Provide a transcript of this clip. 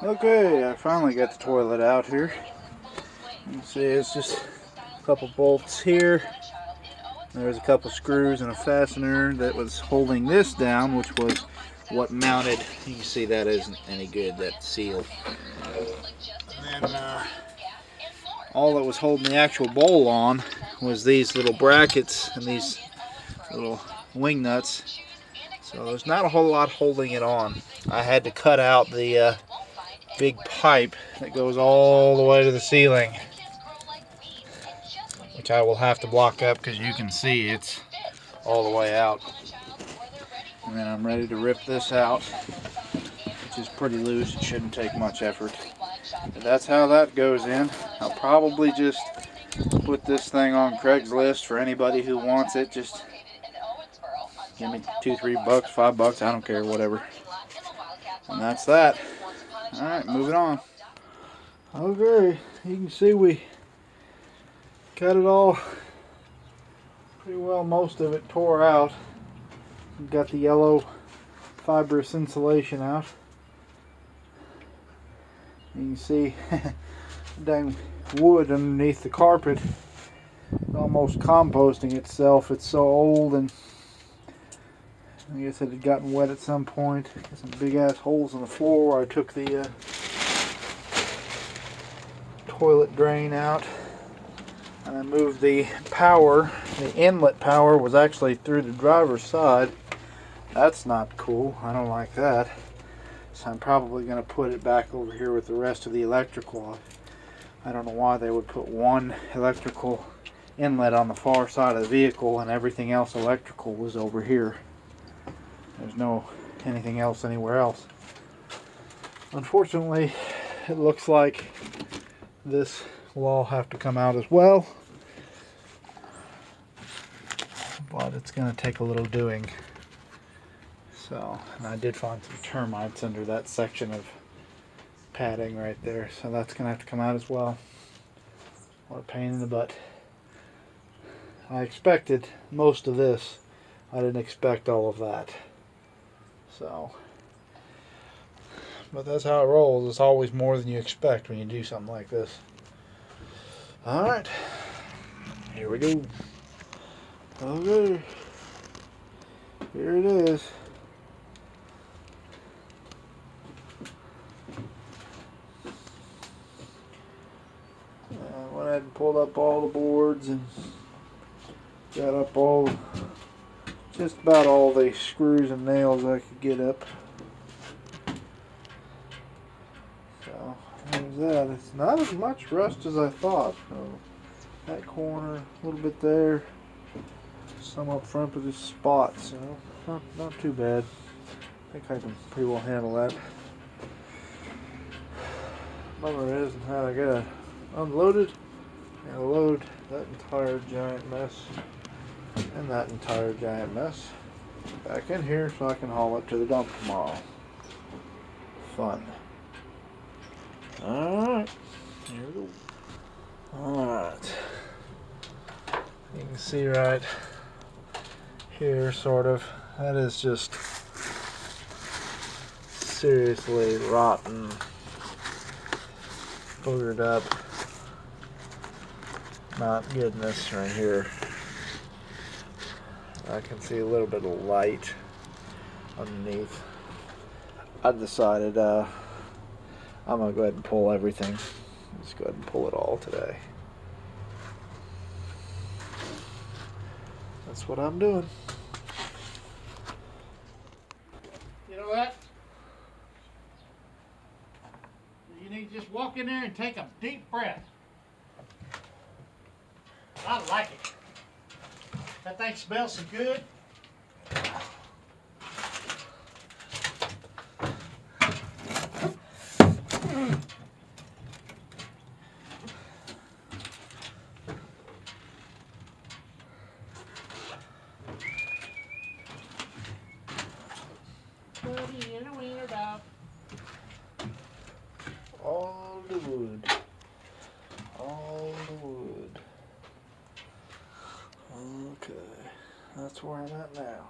Okay, I finally got the toilet out here. You can see it's just a couple bolts here. There's a couple screws and a fastener that was holding this down, which was what mounted. You can see that isn't any good, that seal. And then all that was holding the actual bowl on was these little brackets and these little wing nuts. So there's not a whole lot holding it on. I had to cut out the big pipe that goes all the way to the ceiling, which I will have to block up because you can see it's all the way out. And then I'm ready to rip this out, which is pretty loose. It shouldn't take much effort. But that's how that goes in. I'll probably just put this thing on Craigslist for anybody who wants it. Just give me $2, $3, $5, I don't care, whatever. And that's that. Alright, moving on. Okay, you can see we cut it all pretty well. Most of it tore out. We've got the yellow fibrous insulation out. You can see dang wood underneath the carpet, almost composting itself. It's so old, and I guess it had gotten wet at some point. Got some big ass holes in the floor where I took the toilet drain out. And I moved the power. The inlet power was actually through the driver's side. That's not cool. I don't like that. So I'm probably going to put it back over here with the rest of the electrical. I don't know why they would put one electrical inlet on the far side of the vehicle and everything else electrical was over here. There's no anything else anywhere else. Unfortunately, it looks like this will all have to come out as well. But it's going to take a little doing. So, and I did find some termites under that section of padding right there, so that's going to have to come out as well. What a pain in the butt. I expected most of this. I didn't expect all of that. So, but that's how it rolls. It's always more than you expect when you do something like this. Alright, here we go. Okay, here it is. I went ahead and pulled up all the boards and got up just about all the screws and nails I could get up. So there's that. It's not as much rust as I thought. So that corner, a little bit there, some up front with just spots. So not too bad. I think I can pretty well handle that. Bummer is how I gotta unload it and load that entire giant mess and that entire giant mess back in here so I can haul it to the dump tomorrow. Fun. Alright, here we go. Alright. You can see right here, sort of, that is just seriously rotten, boogered up, not goodness right here. I can see a little bit of light underneath. I decided I'm going to go ahead and pull everything. Just go ahead and pull it all today. That's what I'm doing. You know what? You need to just walk in there and take a deep breath. I like it. That thing smells so good. All the wood. All the wood. Okay, that's where I'm at now.